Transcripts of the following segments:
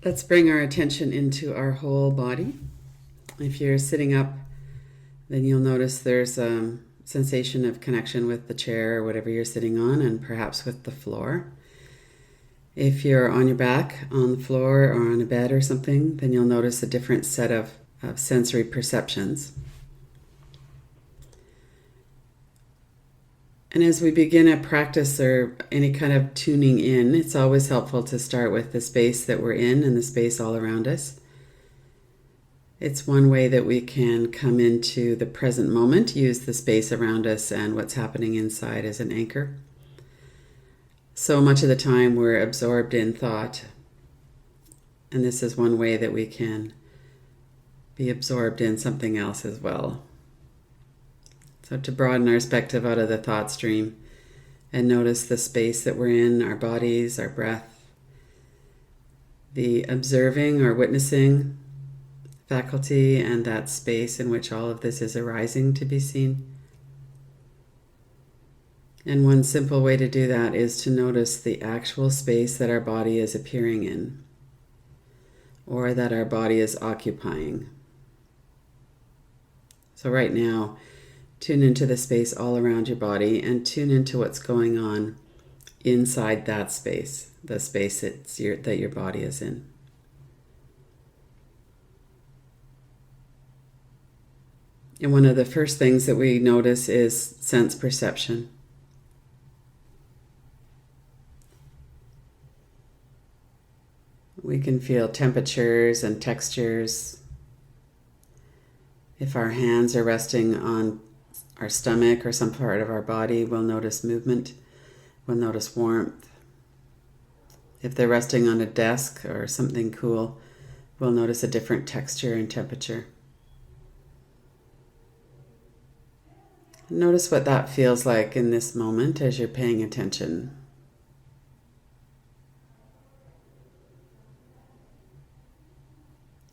Let's bring our attention into our whole body. If you're sitting up, then you'll notice there's a sensation of connection with the chair or whatever you're sitting on, and perhaps with the floor. If you're on your back on the floor or on a bed or something, then you'll notice a different set of sensory perceptions. And as we begin a practice or any kind of tuning in, it's always helpful to start with the space that we're in and the space all around us. It's one way that we can come into the present moment, use the space around us and what's happening inside as an anchor. So much of the time we're absorbed in thought, and this is one way that we can be absorbed in something else as well. So to broaden our perspective out of the thought stream and notice the space that we're in, our bodies, our breath, the observing or witnessing faculty, and that space in which all of this is arising to be seen. And one simple way to do that is to notice the actual space that our body is appearing in, or that our body is occupying. So right now, tune into the space all around your body and tune into what's going on inside that space, the space that your body is in. And one of the first things that we notice is sense perception. We can feel temperatures and textures. If our hands are resting on our stomach or some part of our body, we'll notice movement, we'll notice warmth. If they're resting on a desk or something cool, we'll notice a different texture and temperature. Notice what that feels like in this moment as you're paying attention.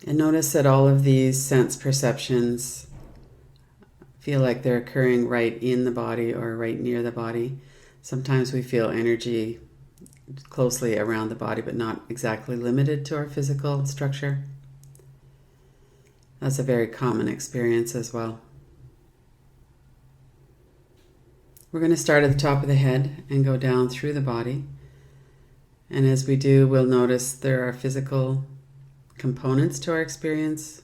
And notice that all of these sense perceptions feel like they're occurring right in the body or right near the body. Sometimes we feel energy closely around the body, but not exactly limited to our physical structure. That's a very common experience as well. We're going to start at the top of the head and go down through the body. And as we do, we'll notice there are physical components to our experience,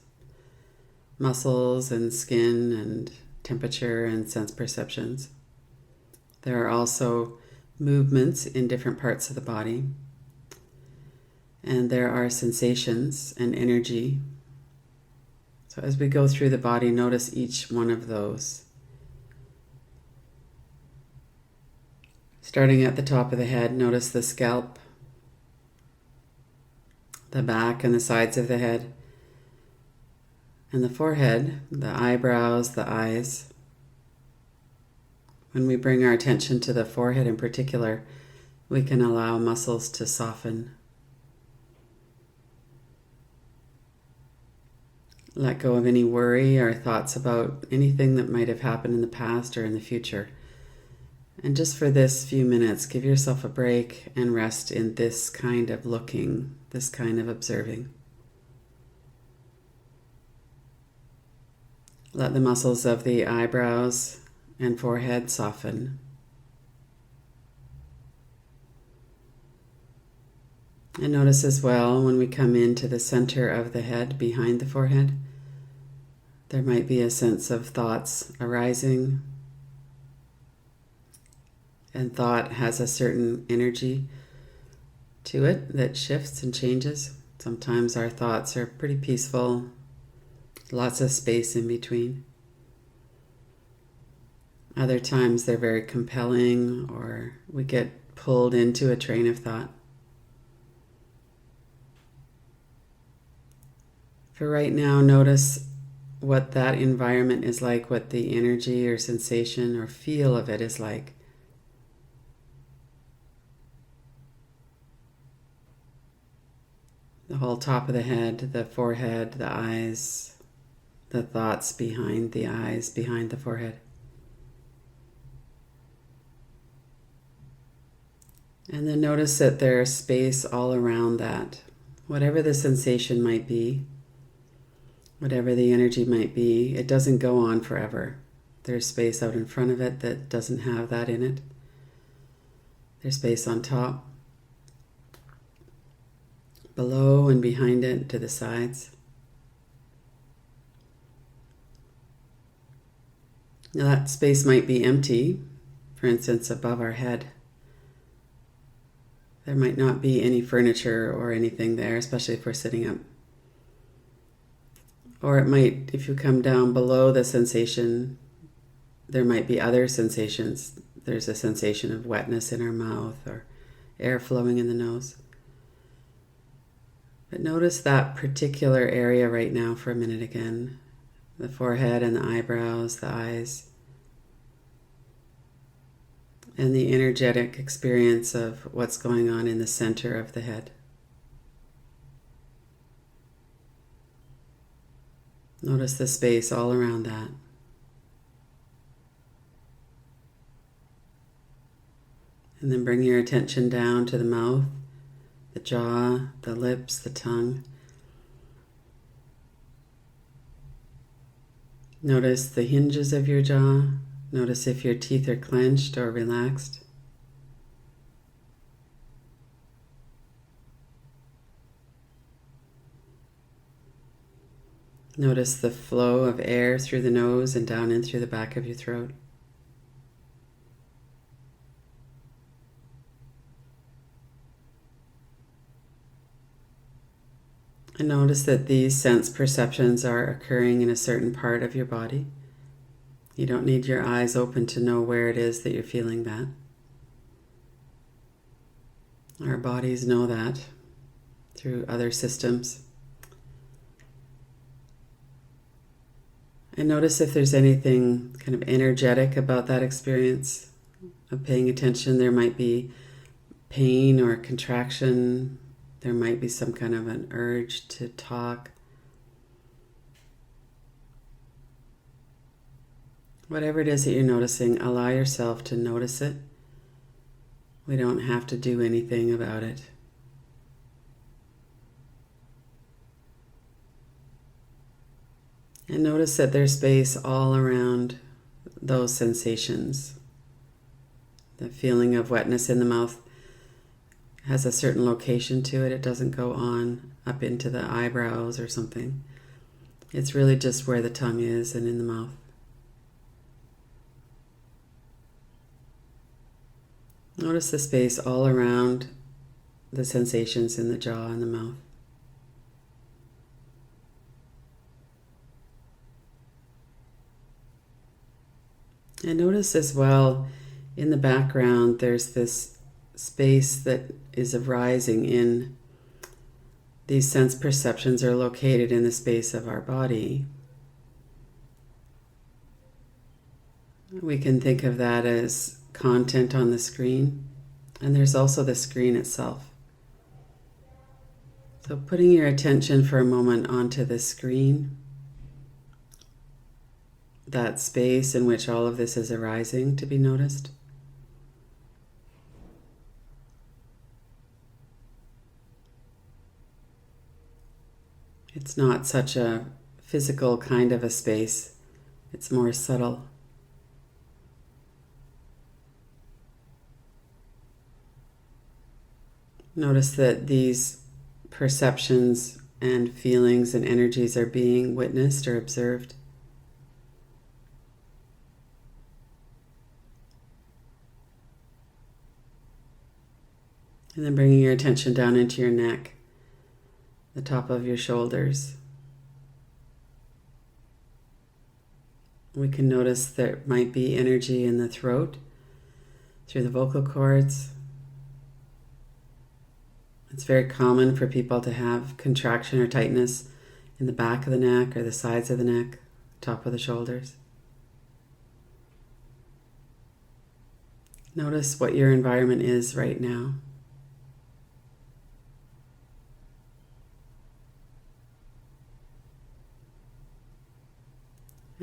muscles and skin and temperature and sense perceptions. There are also movements in different parts of the body, and there are sensations and energy. So as we go through the body, notice each one of those. Starting at the top of the head, notice the scalp, the back and the sides of the head, and the forehead, the eyebrows, the eyes. When we bring our attention to the forehead in particular, we can allow muscles to soften. Let go of any worry or thoughts about anything that might have happened in the past or in the future. And just for this few minutes, give yourself a break and rest in this kind of looking, this kind of observing. Let the muscles of the eyebrows and forehead soften. And notice as well when we come into the center of the head, behind the forehead, there might be a sense of thoughts arising. And thought has a certain energy to it that shifts and changes. Sometimes our thoughts are pretty peaceful, lots of space in between. Other times they're very compelling, or we get pulled into a train of thought. For right now, notice what that environment is like, what the energy or sensation or feel of it is like. The whole top of the head, the forehead, the eyes, the thoughts behind the eyes, behind the forehead. And then notice that there's space all around that, whatever the sensation might be, whatever the energy might be, it doesn't go on forever. There's space out in front of it that doesn't have that in it. There's space on top, below and behind it, to the sides. Now that space might be empty, for instance, above our head. There might not be any furniture or anything there, especially if we're sitting up. Or it might, if you come down below the sensation, there might be other sensations. There's a sensation of wetness in our mouth or air flowing in the nose. But notice that particular area right now for a minute again. The forehead and the eyebrows, the eyes. And the energetic experience of what's going on in the center of the head. Notice the space all around that. And then bring your attention down to the mouth, the jaw, the lips, the tongue. Notice the hinges of your jaw. Notice if your teeth are clenched or relaxed. Notice the flow of air through the nose and down in through the back of your throat. And notice that these sense perceptions are occurring in a certain part of your body. You don't need your eyes open to know where it is that you're feeling that. Our bodies know that through other systems. And notice if there's anything kind of energetic about that experience of paying attention. There might be pain or contraction. There might be some kind of an urge to talk. Whatever it is that you're noticing, allow yourself to notice it. We don't have to do anything about it. And notice that there's space all around those sensations. The feeling of wetness in the mouth has a certain location to it. It doesn't go on up into the eyebrows or something. It's really just where the tongue is and in the mouth. Notice the space all around the sensations in the jaw and the mouth. And notice as well, in the background, there's this space that is arising in these sense perceptions are located in the space of our body. We can think of that as content on the screen, and there's also the screen itself. So putting your attention for a moment onto the screen, that space in which all of this is arising to be noticed. It's not such a physical kind of a space. It's more subtle. Notice that these perceptions and feelings and energies are being witnessed or observed. And then bringing your attention down into your neck, the top of your shoulders. We can notice there might be energy in the throat, through the vocal cords. It's very common for people to have contraction or tightness in the back of the neck or the sides of the neck, top of the shoulders. Notice what your environment is right now.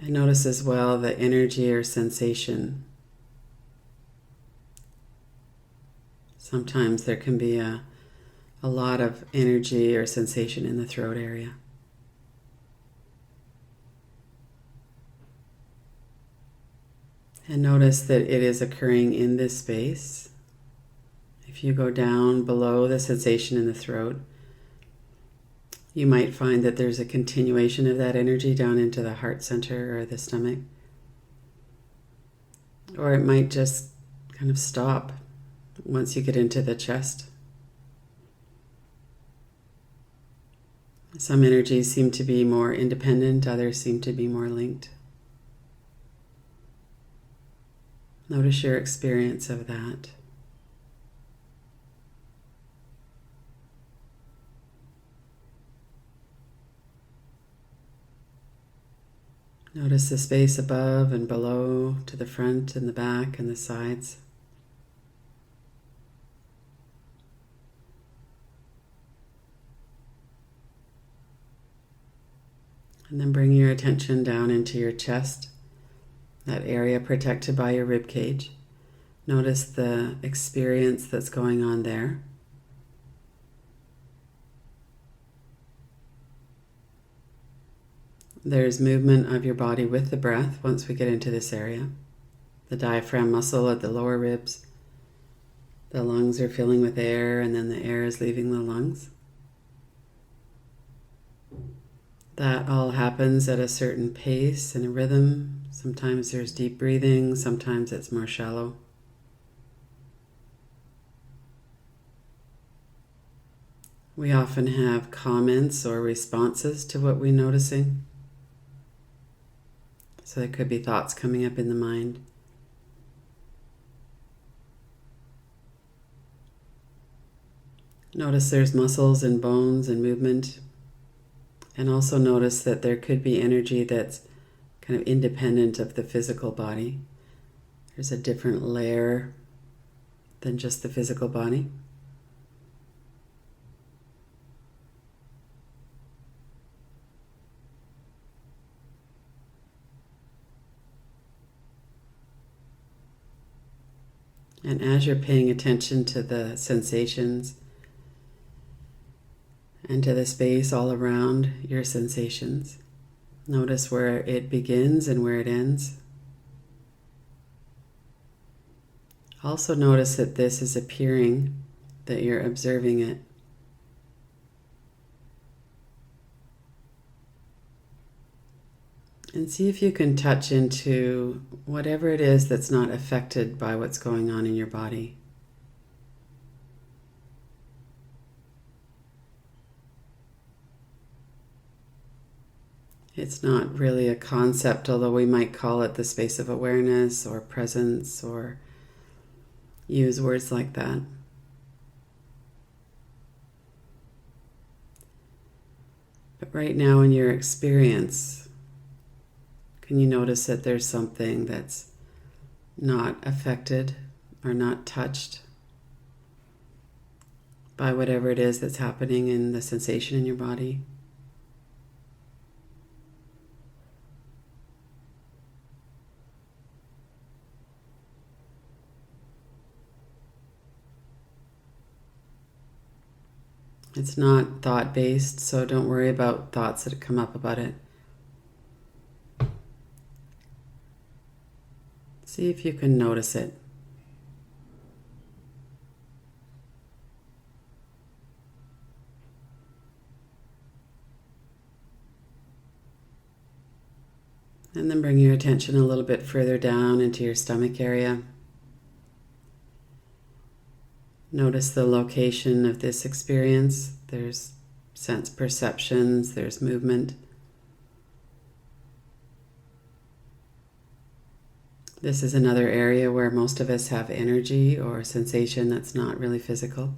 And notice as well the energy or sensation. Sometimes there can be a a lot of energy or sensation in the throat area. And notice that it is occurring in this space. If you go down below the sensation in the throat, you might find that there's a continuation of that energy down into the heart center or the stomach. Or it might just kind of stop once you get into the chest. Some energies seem to be more independent, others seem to be more linked. Notice your experience of that. Notice the space above and below, to the front and the back and the sides. And then bring your attention down into your chest, that area protected by your rib cage. Notice the experience that's going on there. There's movement of your body with the breath once we get into this area. The diaphragm muscle at the lower ribs. The lungs are filling with air, and then the air is leaving the lungs. That all happens at a certain pace and a rhythm. Sometimes there's deep breathing, sometimes it's more shallow. We often have comments or responses to what we're noticing. So there could be thoughts coming up in the mind. Notice there's muscles and bones and movement. And also notice that there could be energy that's kind of independent of the physical body. There's a different layer than just the physical body. And as you're paying attention to the sensations and to the space all around your sensations, notice where it begins and where it ends. Also notice that this is appearing, that you're observing it. And see if you can touch into whatever it is that's not affected by what's going on in your body. It's not really a concept, although we might call it the space of awareness or presence or use words like that. But right now in your experience, can you notice that there's something that's not affected or not touched by whatever it is that's happening in the sensation in your body? It's not thought-based, so don't worry about thoughts that come up about it. See if you can notice it. And then bring your attention a little bit further down into your stomach area. Notice the location of this experience. There's sense perceptions, there's movement. This is another area where most of us have energy or sensation that's not really physical.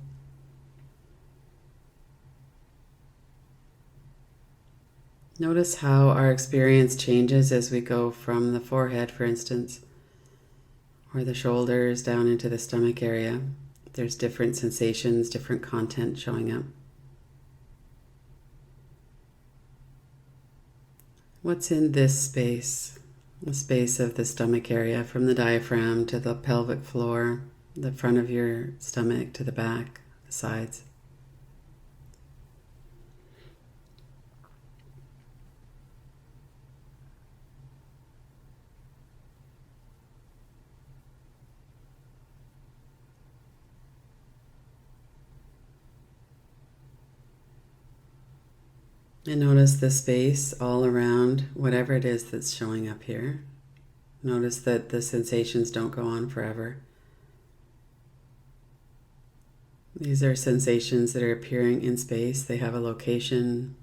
Notice how our experience changes as we go from the forehead, for instance, or the shoulders down into the stomach area. There's different sensations, different content showing up. What's in this space? The space of the stomach area, from the diaphragm to the pelvic floor, the front of your stomach to the back, the sides. And notice the space all around whatever it is that's showing up here. Notice that the sensations don't go on forever. These are sensations that are appearing in space. They have a location,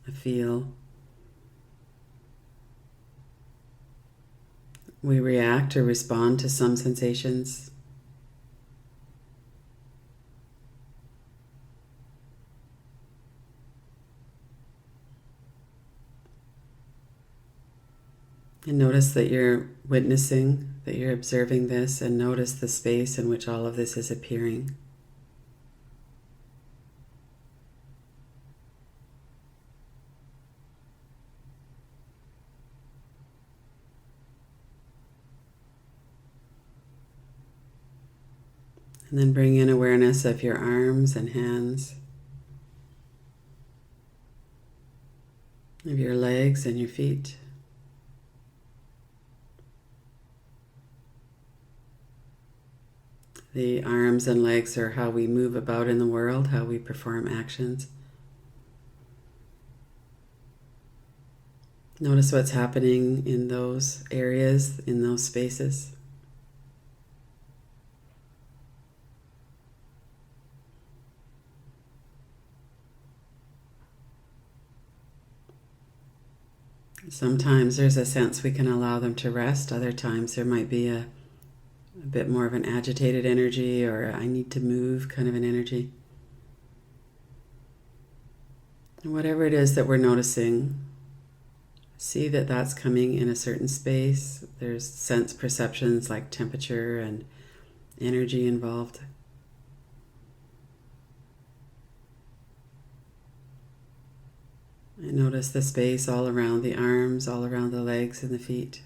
a feel. We react or respond to some sensations. And notice that you're witnessing, that you're observing this, and notice the space in which all of this is appearing. And then bring in awareness of your arms and hands, of your legs and your feet. The arms and legs are how we move about in the world, how we perform actions. Notice what's happening in those areas, in those spaces. Sometimes there's a sense we can allow them to rest. Other times there might be a bit more of an agitated energy or I need to move kind of an energy. And whatever it is that we're noticing, see that that's coming in a certain space. There's sense perceptions like temperature and energy involved. And notice the space all around the arms, all around the legs and the feet.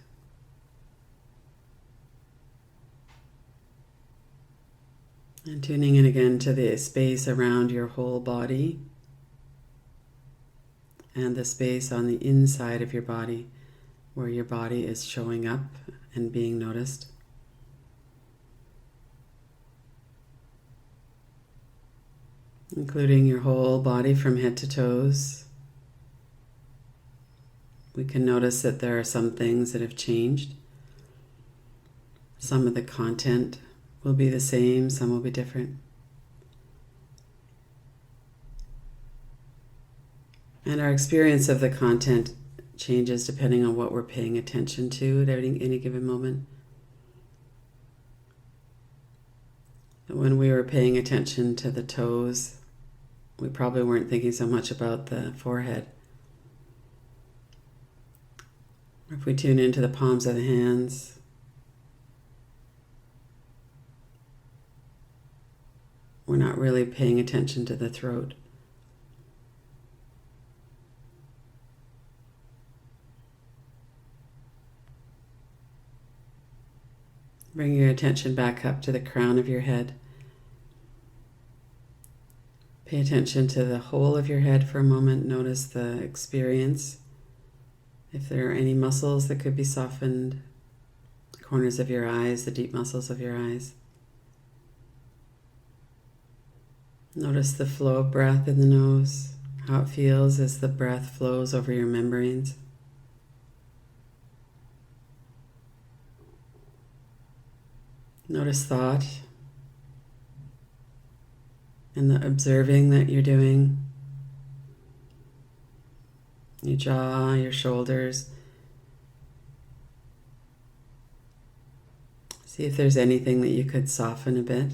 And tuning in again to the space around your whole body and the space on the inside of your body where your body is showing up and being noticed. Including your whole body from head to toes. We can notice that there are some things that have changed. Some of the content will be the same, some will be different. And our experience of the content changes depending on what we're paying attention to at any given moment. When we were paying attention to the toes, we probably weren't thinking so much about the forehead. If we tune into the palms of the hands, we're not really paying attention to the throat. Bring your attention back up to the crown of your head. Pay attention to the whole of your head for a moment. Notice the experience. If there are any muscles that could be softened, the corners of your eyes, the deep muscles of your eyes. Notice the flow of breath in the nose, how it feels as the breath flows over your membranes. Notice thought and the observing that you're doing. Your jaw, your shoulders. See if there's anything that you could soften a bit.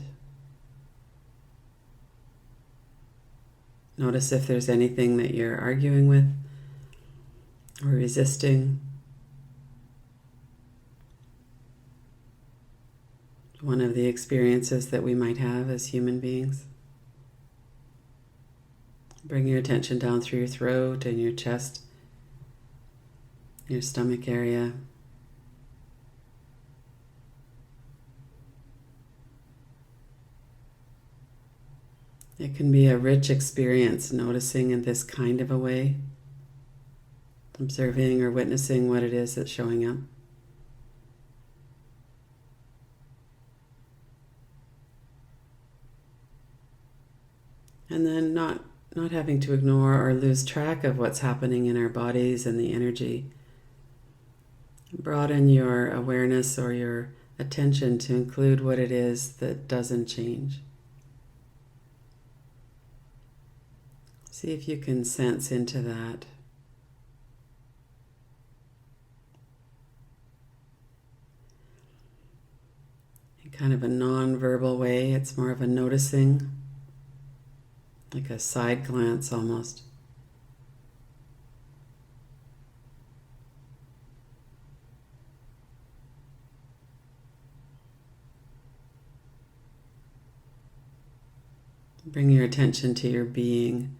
Notice if there's anything that you're arguing with or resisting. One of the experiences that we might have as human beings. Bring your attention down through your throat and your chest, your stomach area. It can be a rich experience noticing in this kind of a way, observing or witnessing what it is that's showing up. And then not not having to ignore or lose track of what's happening in our bodies and the energy. Broaden your awareness or your attention to include what it is that doesn't change. See if you can sense into that. In kind of a non-verbal way, it's more of a noticing, like a side glance almost. Bring your attention to your being.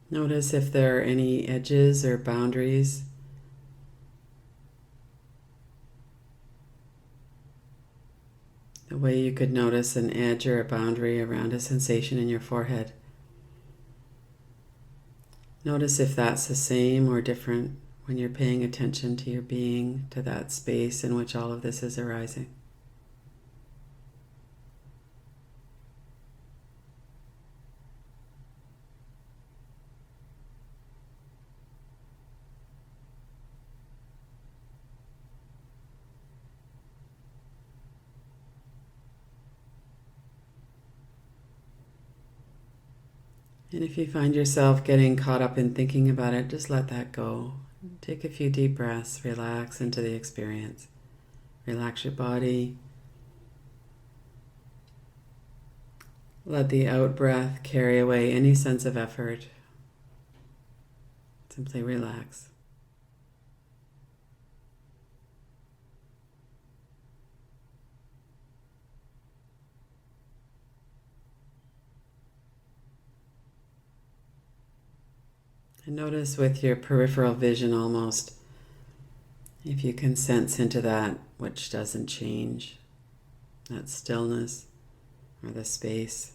Notice if there are any edges or boundaries. The way you could notice an edge or a boundary around a sensation in your forehead. Notice if that's the same or different when you're paying attention to your being, to that space in which all of this is arising. And if you find yourself getting caught up in thinking about it, just let that go. Take a few deep breaths, relax into the experience. Relax your body. Let the out breath carry away any sense of effort. Simply relax. And notice with your peripheral vision almost, if you can sense into that which doesn't change, that stillness or the space.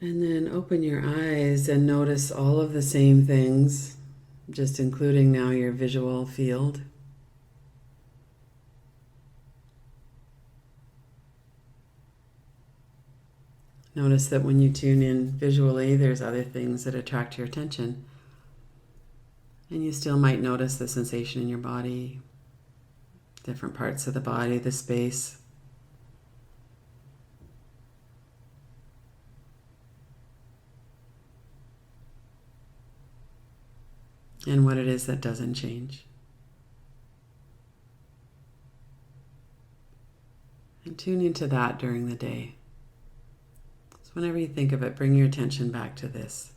And then open your eyes and notice all of the same things, just including now your visual field. Notice that when you tune in visually, there's other things that attract your attention. And you still might notice the sensation in your body, different parts of the body, the space. And what it is that doesn't change. And tune into that during the day. So whenever you think of it, bring your attention back to this.